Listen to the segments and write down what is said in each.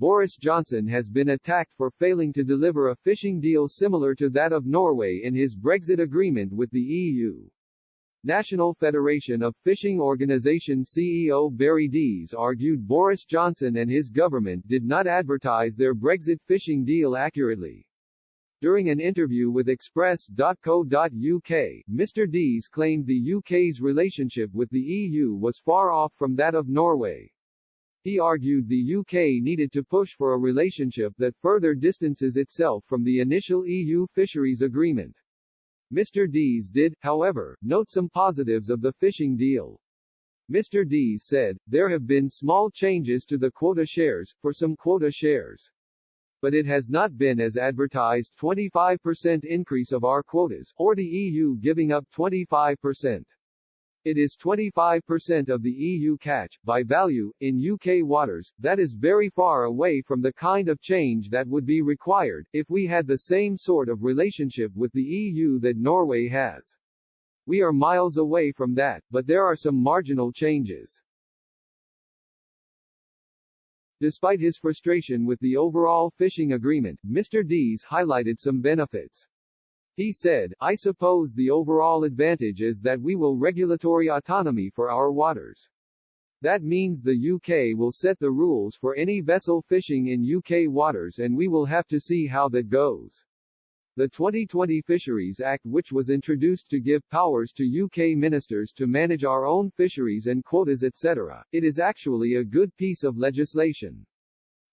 Boris Johnson has been attacked for failing to deliver a fishing deal similar to that of Norway in his Brexit agreement with the EU. National Federation of Fishing Organisation CEO Barry Dees argued Boris Johnson and his government did not advertise their Brexit fishing deal accurately. During an interview with Express.co.uk, Mr. Dees claimed the UK's relationship with the EU was far off from that of Norway. He argued the UK needed to push for a relationship that further distances itself from the initial EU fisheries agreement. Mr. Dees did, however, note some positives of the fishing deal. Mr. Dees said, "There have been small changes to the quota shares, for some quota shares. But it has not been as advertised 25% increase of our quotas, or the EU giving up 25%. It is 25% of the EU catch, by value, in UK waters. That is very far away from the kind of change that would be required, if we had the same sort of relationship with the EU that Norway has. We are miles away from that, but there are some marginal changes." Despite his frustration with the overall fishing agreement, Mr. Dees highlighted some benefits. He said, "I suppose the overall advantage is that we will regulatory autonomy for our waters. That means the UK will set the rules for any vessel fishing in UK waters and we will have to see how that goes." The 2020 Fisheries Act, which was introduced to give powers to UK ministers to manage our own fisheries and quotas etc., it is actually a good piece of legislation.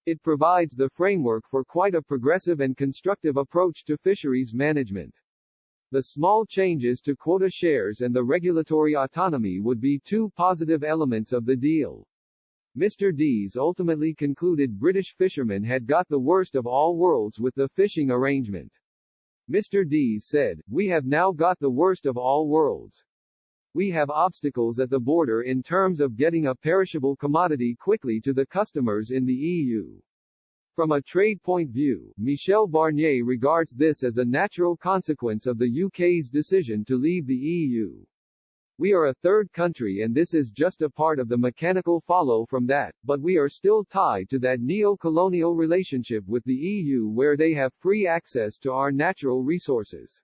It provides the framework for quite a progressive and constructive approach to fisheries management. The small changes to quota shares and the regulatory autonomy would be two positive elements of the deal. Mr. Dees ultimately concluded British fishermen had got the worst of all worlds with the fishing arrangement. Mr. Dees said, "We have now got the worst of all worlds. We have obstacles at the border in terms of getting a perishable commodity quickly to the customers in the EU." From a trade point view, Michel Barnier regards this as a natural consequence of the UK's decision to leave the EU. "We are a third country and this is just a part of the mechanical follow from that, but we are still tied to that neo-colonial relationship with the EU where they have free access to our natural resources.